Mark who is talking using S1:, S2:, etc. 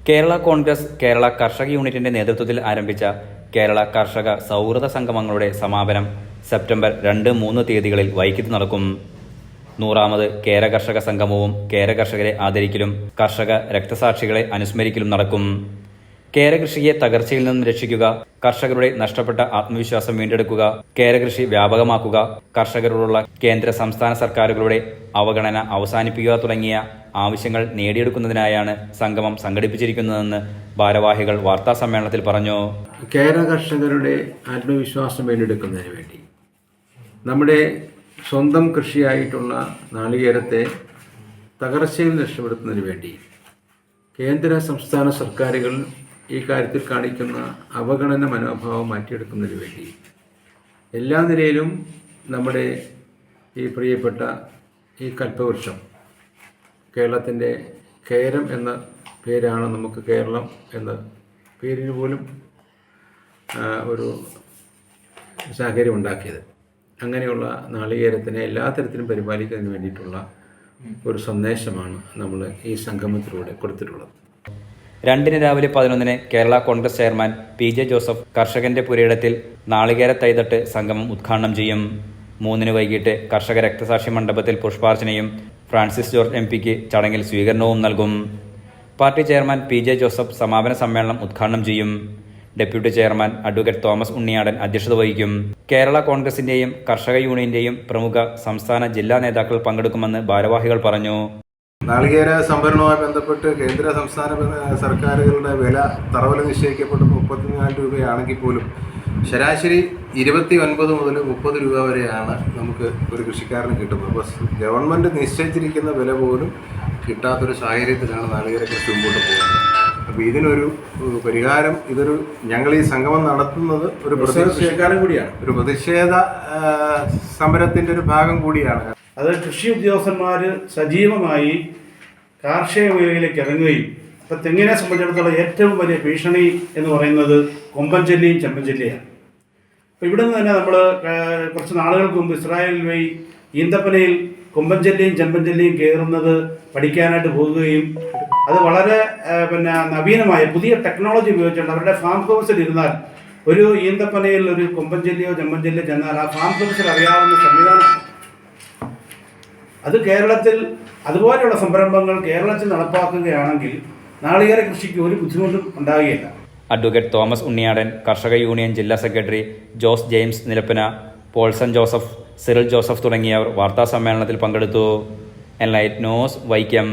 S1: കേരള കോൺഗ്രസ് കേരള കർഷക യൂണിറ്റിന്റെ നേതൃത്വത്തിൽ ആരംഭിച്ച കേരള കർഷക സൗഹൃദ സംഗമങ്ങളുടെ സമാപനം സെപ്റ്റംബർ 2-3 തീയതികളിൽ വൈക്കത്ത് നടക്കും. 100ാമത് കേര കർഷക സംഗമവും കേര കർഷകരെ ആദരിക്കലും കർഷക രക്തസാക്ഷികളെ അനുസ്മരിക്കലും നടക്കും. കേരകൃഷിയെ തകർച്ചയിൽ നിന്നും രക്ഷിക്കുക, കർഷകരുടെ നഷ്ടപ്പെട്ട ആത്മവിശ്വാസം വീണ്ടെടുക്കുക, കേരകൃഷി വ്യാപകമാക്കുക, കർഷകരോടുള്ള കേന്ദ്ര സംസ്ഥാന സർക്കാരുകളുടെ അവഗണന അവസാനിപ്പിക്കുക തുടങ്ങിയ ആവശ്യങ്ങൾ നേടിയെടുക്കുന്നതിനായാണ് സംഗമം സംഘടിപ്പിച്ചിരിക്കുന്നതെന്ന് ഭാരവാഹികൾ വാർത്താസമ്മേളനത്തിൽ പറഞ്ഞു.
S2: കേര കർഷകരുടെ ആത്മവിശ്വാസം വീണ്ടെടുക്കുന്നതിന് വേണ്ടി നമ്മുടെ സ്വന്തം കൃഷിയായിട്ടുള്ള നാളികേരത്തെ തകർച്ചയിൽ രക്ഷപ്പെടുത്തുന്നതിന് വേണ്ടി കേന്ദ്ര സംസ്ഥാന സർക്കാരുകൾ ഈ കാര്യത്തിൽ കാണിക്കുന്ന അവഗണന മനോഭാവം മാറ്റിയെടുക്കുന്നതിന് വേണ്ടി എല്ലാ നിലയിലും നമ്മുടെ ഈ പ്രിയപ്പെട്ട ഈ കൽപ്പവൃക്ഷം, കേരളത്തിൻ്റെ കേരം എന്ന പേരാണ് നമുക്ക് കേരളം എന്ന പേരിന് പോലും ഒരു സാഹചര്യം ഉണ്ടാക്കിയത്. അങ്ങനെയുള്ള നാളികേരത്തിനെ എല്ലാ തരത്തിലും പരിപാലിക്കുന്നതിന് വേണ്ടിയിട്ടുള്ള ഒരു സന്ദേശമാണ് നമ്മൾ ഈ സംഗമത്തിലൂടെ കൊടുത്തിട്ടുള്ളത്.
S1: 2 രാവിലെ 11 Kerala Congress chairman PJ Joseph കർഷകന്റെ പുരയിടത്തിൽ നാളികേര തൈതട്ട് സംഗമം ഉദ്ഘാടനം ചെയ്യും. 3 വൈകിട്ട് കർഷക രക്തസാക്ഷി മണ്ഡപത്തിൽ പുഷ്പാർച്ചനയും ഫ്രാൻസിസ് ജോർജ് MP-ക്ക് ചടങ്ങിൽ സ്വീകരണവും നൽകും. പാർട്ടി ചെയർമാൻ PJ ജോസഫ് സമാപന സമ്മേളനം ഉദ്ഘാടനം ചെയ്യും. Deputy chairman advocate Thomas Unniyadan അധ്യക്ഷത വഹിക്കും. കേരള കോൺഗ്രസിന്റെയും കർഷക യൂണിയന്റെയും പ്രമുഖ സംസ്ഥാന ജില്ലാ നേതാക്കൾ പങ്കെടുക്കുമെന്ന് ഭാരവാഹികൾ പറഞ്ഞു.
S3: നാളികേര സംഭരണവുമായി ബന്ധപ്പെട്ട് കേന്ദ്ര സംസ്ഥാന സർക്കാരുകളുടെ വില തറവില നിശ്ചയിക്കപ്പെട്ട് 34 രൂപയാണെങ്കിൽ പോലും ശരാശരി 29 മുതൽ 30 രൂപ വരെയാണ് നമുക്ക് ഒരു കൃഷിക്കാരന് കിട്ടുന്നത്. അപ്പോൾ ഗവൺമെൻറ് നിശ്ചയിച്ചിരിക്കുന്ന വില പോലും കിട്ടാത്തൊരു സാഹചര്യത്തിലാണ് നാളികേര കൃഷി മുമ്പോട്ട് പോകുന്നത്. അപ്പോൾ ഇതിനൊരു പരിഹാരം, ഞങ്ങൾ ഈ സംഗമം നടത്തുന്നത് ഒരു പ്രതിഷേധ സമരത്തിൻ്റെ ഒരു ഭാഗം കൂടിയാണ്.
S4: അത് കൃഷി ഉദ്യോഗസ്ഥന്മാർ സജീവമായി കാർഷിക മേഖലയിലേക്ക് ഇറങ്ങുകയും, ഇപ്പം തെങ്ങിനെ സംബന്ധിച്ചിടത്തോളം ഏറ്റവും വലിയ ഭീഷണി എന്ന് പറയുന്നത് കൊമ്പൻചെല്ലിയും ചെമ്പൻചെല്ലിയാണ്. അപ്പോൾ ഇവിടെ നിന്ന് തന്നെ നമ്മൾ കുറച്ച് നാളുകൾക്ക് മുമ്പ് ഇസ്രായേൽ വഴി ഈന്തപ്പനയിൽ കൊമ്പൻചെല്ലിയും ചെമ്പൻചെല്ലിയും കയറുന്നത് പഠിക്കാനായിട്ട് പോകുകയും അത് വളരെ നവീനമായ പുതിയ ടെക്നോളജി ഉപയോഗിച്ചുകൊണ്ട് അവരുടെ ഫാം ഹൗസിൽ ഇരുന്നാൽ ഒരു ഈന്തപ്പനയിൽ ഒരു കൊമ്പൻചെല്ലിയോ ചെമ്പൻചെല്ലിയോ ചെന്നാൽ ആ ഫാം ഹൗസിൽ അറിയാവുന്ന സംവിധാനം അത് കേരളത്തിൽ അതുപോലെയുള്ള സംരംഭങ്ങൾ കേരളത്തിൽ നടപ്പാക്കുകയാണെങ്കിൽ നാളികേര കൃഷിക്ക് ഒരു ബുദ്ധിമുട്ടും ഉണ്ടാകുകയില്ല.
S1: അഡ്വക്കേറ്റ് തോമസ് ഉണ്ണിയാടൻ, കർഷക യൂണിയൻ ജില്ലാ സെക്രട്ടറി ജോസ് ജെയിംസ് നിലപ്പന, പോൾസൺ ജോസഫ്, സിറിൽ ജോസഫ് തുടങ്ങിയവർ വാർത്താസമ്മേളനത്തിൽ പങ്കെടുത്തു. Enlight News, Vaikom.